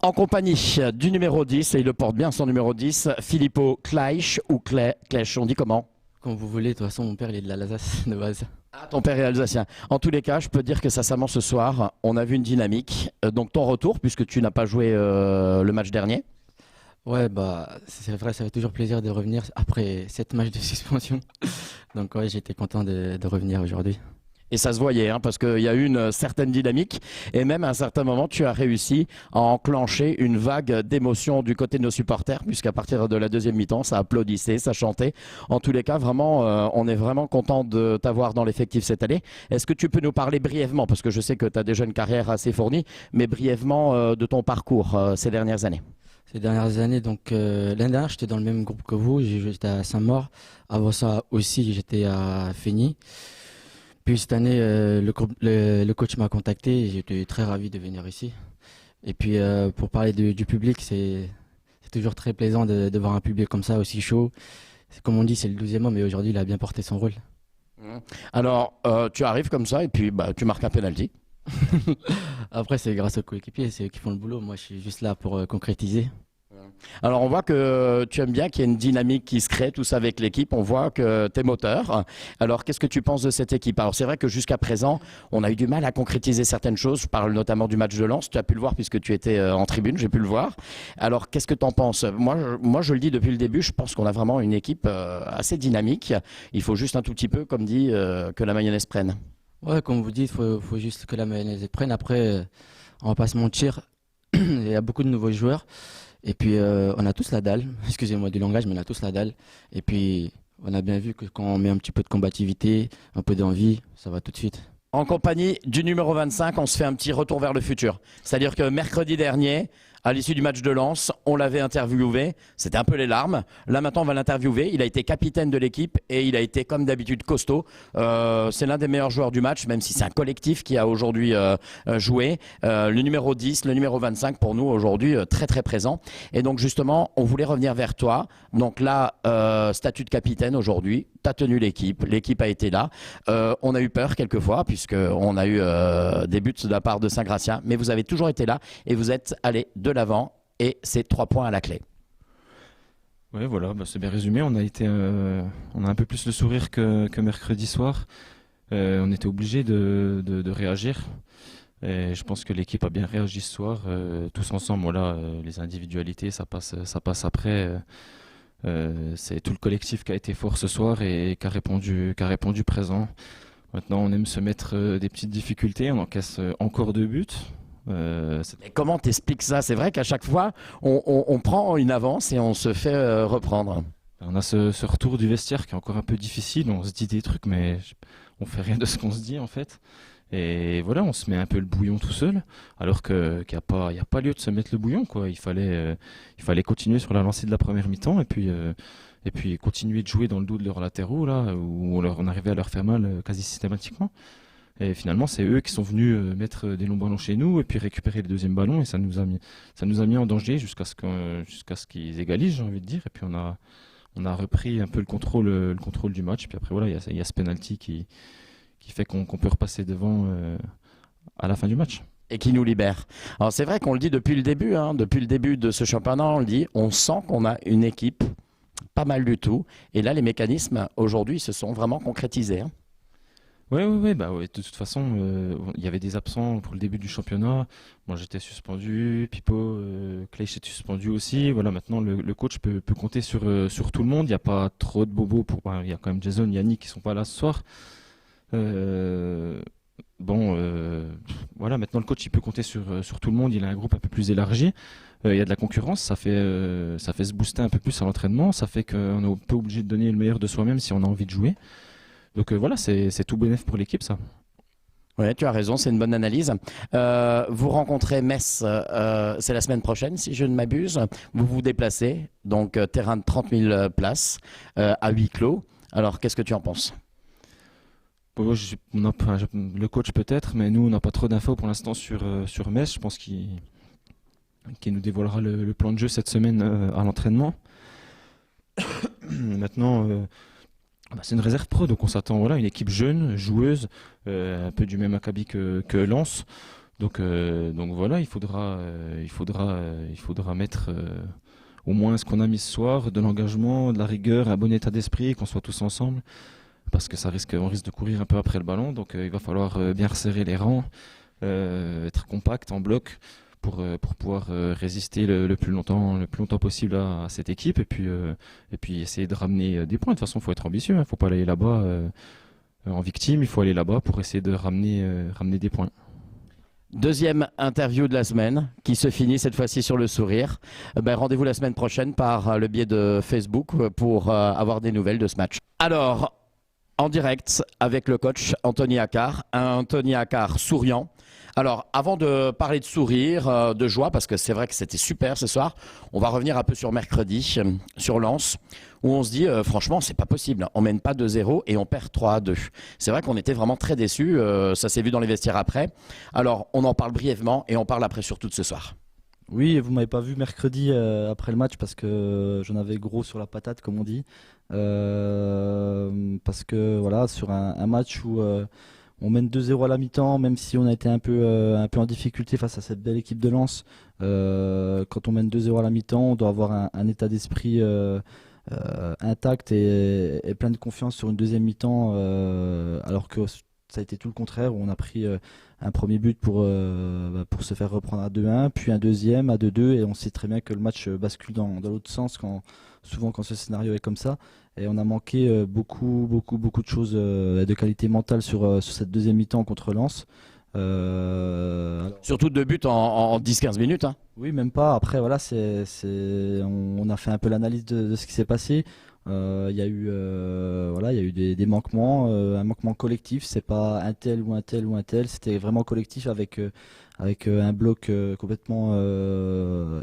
En compagnie du numéro 10, et il le porte bien son numéro 10, Filippo Kleich ou Kleich, on dit comment? Quand vous voulez, de toute façon, mon père il est de l'Alsace de base. Ah, ton père est alsacien. En tous les cas, je peux dire que sincèrement ce soir, on a vu une dynamique. Donc ton retour, puisque tu n'as pas joué le match dernier. Ouais, bah, c'est vrai, ça fait toujours plaisir de revenir après 7 matchs de suspension. Donc, ouais, j'étais content de revenir aujourd'hui. Et ça se voyait, hein, parce qu'il y a eu une certaine dynamique. Et même à un certain moment, tu as réussi à enclencher une vague d'émotions du côté de nos supporters, puisqu'à partir de la deuxième mi-temps, ça applaudissait, ça chantait. En tous les cas, vraiment, on est vraiment content de t'avoir dans l'effectif cette année. Est-ce que tu peux nous parler brièvement, parce que je sais que tu as déjà une carrière assez fournie, mais brièvement de ton parcours ces dernières années? Ces dernières années, donc, l'année dernière, j'étais dans le même groupe que vous. J'étais à Saint-Maur. Avant ça aussi, j'étais à Fény. Puis cette année, le coach m'a contacté et j'étais très ravi de venir ici. Et puis, pour parler du public, c'est toujours très plaisant de voir un public comme ça, aussi chaud. Comme on dit, c'est le 12e homme, mais aujourd'hui, il a bien porté son rôle. Alors, tu arrives comme ça et puis bah, tu marques un penalty. Après, c'est grâce aux coéquipiers, c'est eux qui font le boulot. Moi, je suis juste là pour concrétiser. Alors on voit que tu aimes bien qu'il y ait une dynamique qui se crée, tout ça avec l'équipe, on voit que tu es moteur. Alors qu'est-ce que tu penses de cette équipe? Alors c'est vrai que jusqu'à présent, on a eu du mal à concrétiser certaines choses, je parle notamment du match de Lens, tu as pu le voir puisque tu étais en tribune, j'ai pu le voir. Alors qu'est-ce que tu en penses? Moi je le dis depuis le début, je pense qu'on a vraiment une équipe assez dynamique, il faut juste un tout petit peu, comme dit, que la mayonnaise prenne. Ouais, comme vous dites, faut juste que la mayonnaise prenne. Après, on va pas se mentir, il y a beaucoup de nouveaux joueurs. Et puis, on a tous la dalle. Excusez-moi du langage, mais on a tous la dalle. Et puis, on a bien vu que quand on met un petit peu de combativité, un peu d'envie, ça va tout de suite. En compagnie du numéro 25, on se fait un petit retour vers le futur. C'est-à-dire que mercredi dernier, à l'issue du match de Lens, on l'avait interviewé, c'était un peu les larmes. Là maintenant, on va l'interviewer. Il a été capitaine de l'équipe et il a été comme d'habitude costaud. C'est l'un des meilleurs joueurs du match, même si c'est un collectif qui a aujourd'hui joué. Le numéro 10, le numéro 25 pour nous aujourd'hui très très présent. Et donc justement, on voulait revenir vers toi. Donc là, statut de capitaine aujourd'hui, tu as tenu l'équipe, l'équipe a été là. On a eu peur quelquefois puisqu'on a eu des buts de la part de Saint-Gratien, mais vous avez toujours été là et vous êtes allé de l'avant et c'est 3 points à la clé. Ouais, voilà, bah, c'est bien résumé. On a un peu plus le sourire que mercredi soir. On était obligé de réagir. Et je pense que l'équipe a bien réagi ce soir. Tous ensemble, voilà, les individualités, ça passe après. C'est tout le collectif qui a été fort ce soir et qui a répondu présent. Maintenant, on aime se mettre des petites difficultés. On encaisse encore 2 buts. Et comment t'expliques ça? C'est vrai qu'à chaque fois, on prend une avance et on se fait reprendre. On a ce retour du vestiaire qui est encore un peu difficile. On se dit des trucs, mais on fait rien de ce qu'on se dit en fait. Et voilà, on se met un peu le bouillon tout seul, alors qu'il y a pas lieu de se mettre le bouillon, quoi. Il fallait continuer sur la lancée de la première mi-temps et puis continuer de jouer dans le dos de leurs latéraux là, où on arrivait à leur faire mal quasi systématiquement. Et finalement, c'est eux qui sont venus mettre des longs ballons chez nous et puis récupérer le deuxième ballon et ça nous a mis en danger jusqu'à ce qu'ils égalisent, j'ai envie de dire. Et puis on a repris un peu le contrôle du match. Puis après voilà, il y a ce penalty qui fait qu'on peut repasser devant à la fin du match. Et qui nous libère. Alors c'est vrai qu'on le dit depuis le début, hein, depuis le début de ce championnat, on le dit, on sent qu'on a une équipe pas mal du tout. Et là, les mécanismes aujourd'hui se sont vraiment concrétisés, hein. Ouais, bah ouais, de toute façon, il y avait des absents pour le début du championnat. Moi, j'étais suspendu, Pipo, Cleish était suspendu aussi. Voilà, maintenant, le coach peut compter sur tout le monde. Il n'y a pas trop de bobos il y a quand même Jason, Yannick qui sont pas là ce soir. Euh, bon, voilà, maintenant le coach il peut compter sur tout le monde. Il a un groupe un peu plus élargi. Il y a de la concurrence, ça fait se booster un peu plus à l'entraînement. Ça fait qu'on est un peu obligé de donner le meilleur de soi-même si on a envie de jouer. Donc voilà, c'est tout bénef pour l'équipe, ça. Oui, tu as raison, c'est une bonne analyse. Vous rencontrez Metz, c'est la semaine prochaine, si je ne m'abuse. Vous vous déplacez, donc terrain de 30 000 places, à huis clos. Alors, qu'est-ce que tu en penses? Bon, le coach peut-être, mais nous, on n'a pas trop d'infos pour l'instant sur Metz. Je pense qu'il nous dévoilera le plan de jeu cette semaine à l'entraînement. Maintenant, c'est une réserve pro, donc on s'attend voilà, à une équipe jeune, joueuse, un peu du même acabit que Lens. Donc voilà, il faudra mettre au moins ce qu'on a mis ce soir, de l'engagement, de la rigueur, un bon état d'esprit, qu'on soit tous ensemble, parce que on risque de courir un peu après le ballon, donc il va falloir bien resserrer les rangs, être compact en bloc pour pouvoir résister le plus longtemps possible à cette équipe, et puis essayer de ramener des points. De toute façon, il faut être ambitieux, hein, faut pas aller là-bas en victime, il faut aller là-bas pour essayer de ramener des points. Deuxième interview de la semaine qui se finit cette fois-ci sur le sourire. Rendez-vous la semaine prochaine par le biais de Facebook pour avoir des nouvelles de ce match. Alors, en direct avec le coach Anthony Accard, Anthony Accard souriant. Alors, avant de parler de sourire, de joie, parce que c'est vrai que c'était super ce soir, on va revenir un peu sur mercredi, sur Lens, où on se dit, franchement, c'est pas possible. On mène pas 2-0 et on perd 3-2. C'est vrai qu'on était vraiment très déçus. Ça s'est vu dans les vestiaires après. Alors, on en parle brièvement et on parle après surtout de ce soir. Oui, vous m'avez pas vu mercredi après le match parce que j'en avais gros sur la patate, comme on dit. Parce que voilà, sur un match où on mène 2-0 à la mi-temps, même si on a été un peu en difficulté face à cette belle équipe de Lens. Quand on mène 2-0 à la mi-temps, on doit avoir un état d'esprit intact et plein de confiance sur une deuxième mi-temps, alors que ça a été tout le contraire, où on a pris un premier but pour se faire reprendre à 2-1, puis un deuxième à 2-2, et on sait très bien que le match bascule dans l'autre sens souvent quand ce scénario est comme ça. Et on a manqué beaucoup de choses de qualité mentale sur cette deuxième mi-temps contre Lens. Surtout 2 buts en 10-15 minutes. Hein. Oui, même pas. Après, voilà, on a fait un peu l'analyse de ce qui s'est passé. Il y a eu des manquements, un manquement collectif. C'est pas un tel ou un tel ou un tel. C'était vraiment collectif avec un bloc complètement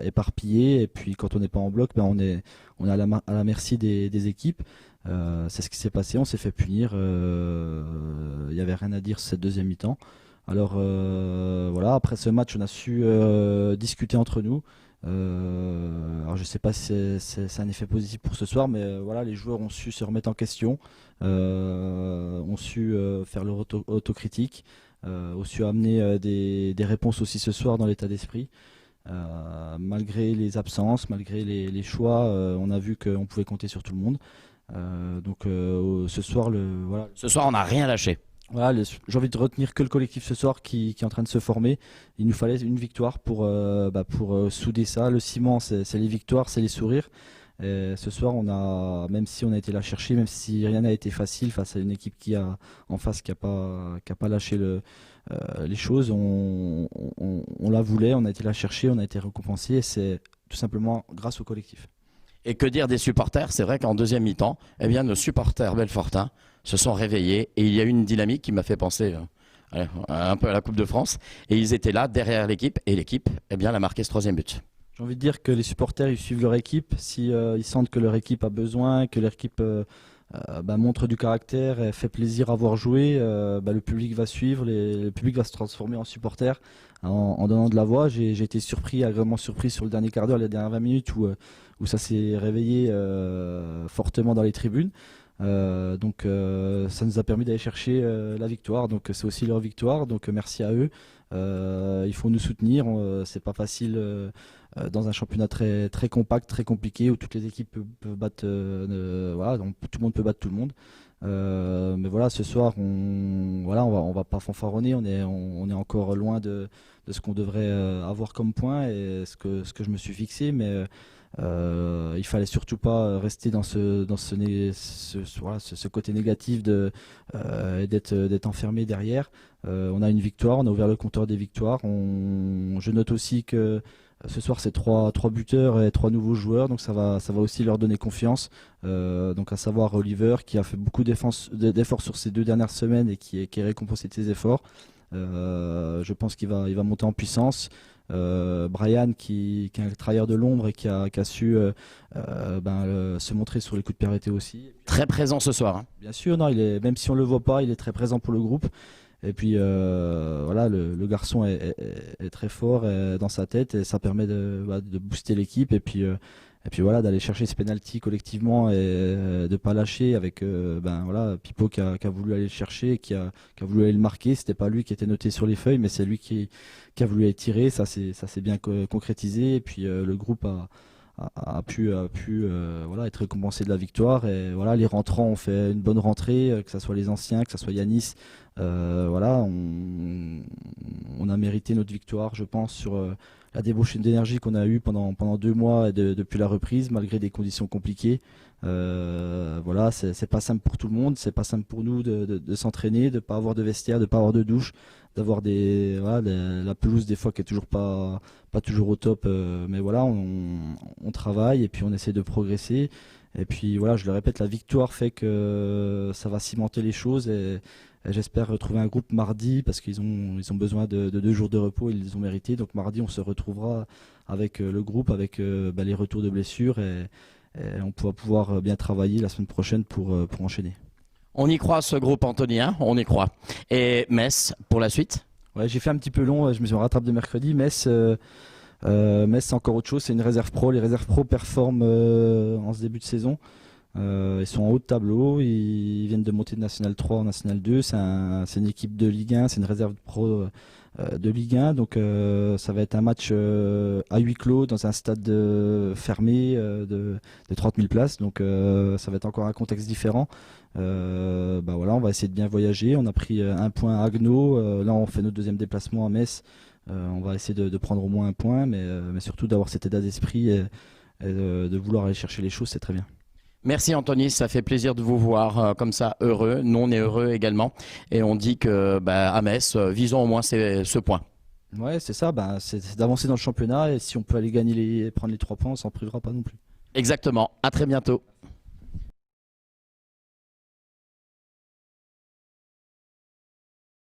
éparpillé. Et puis quand on n'est pas en bloc, on est à la merci des équipes. C'est ce qui s'est passé. On s'est fait punir. Il y avait rien à dire sur cette deuxième mi-temps. Alors voilà, après ce match, on a su discuter entre nous. Alors je sais pas si c'est un effet positif pour ce soir, mais voilà, les joueurs ont su se remettre en question, ont su faire leur autocritique, ont su amener des réponses aussi ce soir dans l'état d'esprit. Malgré les absences, malgré les choix, on a vu qu'on pouvait compter sur tout le monde. Ce soir, voilà. Ce soir, on n'a rien lâché. Voilà, j'ai envie de retenir que le collectif ce soir qui est en train de se former. Il nous fallait une victoire pour souder ça. Le ciment, c'est les victoires, c'est les sourires. Et ce soir, même si on a été là chercher, même si rien n'a été facile face à une équipe en face qui a pas lâché les choses, on la voulait, on a été là chercher, on a été récompensé. Et c'est tout simplement grâce au collectif. Et que dire des supporters? C'est vrai qu'en deuxième mi-temps, nos supporters belfortins se sont réveillés et il y a eu une dynamique qui m'a fait penser un peu à la Coupe de France. Et ils étaient là derrière l'équipe et l'équipe a marqué ce troisième but. J'ai envie de dire que les supporters, ils suivent leur équipe. Si ils sentent que leur équipe a besoin, que leur équipe montre du caractère et fait plaisir à voir jouer, le public va suivre, le public va se transformer en supporter en donnant de la voix. J'ai été agréablement surpris sur le dernier quart d'heure, les dernières 20 minutes où ça s'est réveillé fortement dans les tribunes. Ça nous a permis d'aller chercher la victoire, donc c'est aussi leur victoire, donc merci à eux. Il faut nous soutenir, c'est pas facile dans un championnat très, très compact, très compliqué, où toutes les équipes peuvent battre, donc tout le monde peut battre tout le monde. Mais voilà, ce soir, on va pas fanfaronner, on est encore loin de ce qu'on devrait avoir comme point et ce que je me suis fixé, mais il fallait surtout pas rester dans ce côté négatif d'être enfermé derrière. On a une victoire, on a ouvert le compteur des victoires. Je note aussi que ce soir c'est trois buteurs et 3 nouveaux joueurs, donc ça va aussi leur donner confiance. Donc à savoir Oliver qui a fait beaucoup d'efforts sur ces 2 dernières semaines et qui est récompensé de ses efforts. Je pense qu'il va monter en puissance. Brian qui est un travailleur de l'ombre et qui a su se montrer sur les coups de pied arrêtés aussi. Très présent ce soir. Hein. Bien sûr, non, même si on le voit pas, il est très présent pour le groupe. Et puis le garçon est très fort dans sa tête et ça permet de booster l'équipe et puis Et puis voilà, d'aller chercher ce penalty collectivement et de pas lâcher avec voilà, Pipo qui a voulu aller le chercher, qui a voulu aller le marquer. C'était pas lui qui était noté sur les feuilles, mais c'est lui qui a voulu aller tirer. Ça s'est bien concrétisé. Et puis le groupe a pu voilà, être récompensé de la victoire. Et voilà, les rentrants ont fait une bonne rentrée, que ce soit les anciens, que ce soit Yanis. Voilà, on a mérité notre victoire, je pense, sur la débauche d'énergie qu'on a eue pendant 2 mois et depuis la reprise, malgré des conditions compliquées. Voilà, c'est pas simple pour tout le monde, c'est pas simple pour nous de s'entraîner, de pas avoir de vestiaire, de pas avoir de douche, d'avoir la pelouse des fois qui est toujours pas toujours au top, mais voilà, on travaille et puis on essaie de progresser. Et puis voilà, je le répète, la victoire fait que ça va cimenter les choses et j'espère retrouver un groupe mardi parce qu'ils ont besoin de 2 jours de repos, ils les ont mérité. Donc mardi, on se retrouvera avec le groupe, avec les retours de blessures et on pourra pouvoir bien travailler la semaine prochaine pour enchaîner. On y croit ce groupe antonien, on y croit. Et Metz pour la suite? Ouais, j'ai fait un petit peu long, je me suis rattrapé de mercredi. Metz, c'est encore autre chose, c'est une réserve pro. Les réserves pro performent en ce début de saison. Ils sont en haut de tableau, ils viennent de monter de National 3 en National 2. C'est une équipe de Ligue 1, c'est une réserve pro de Ligue 1. Donc ça va être un match à huis clos dans un stade fermé de 30 000 places. Donc ça va être encore un contexte différent. Voilà, on va essayer de bien voyager. On a pris un point à Agno. Là, on fait notre deuxième déplacement à Metz. On va essayer de prendre au moins un point, mais surtout d'avoir cet état d'esprit et de vouloir aller chercher les choses, c'est très bien. Merci Anthony, ça fait plaisir de vous voir comme ça heureux. Nous on est heureux également et on dit que à Metz, visons au moins ce point. Ouais, c'est ça, c'est d'avancer dans le championnat et si on peut aller gagner prendre les 3 points, on s'en privera pas non plus. Exactement, à très bientôt.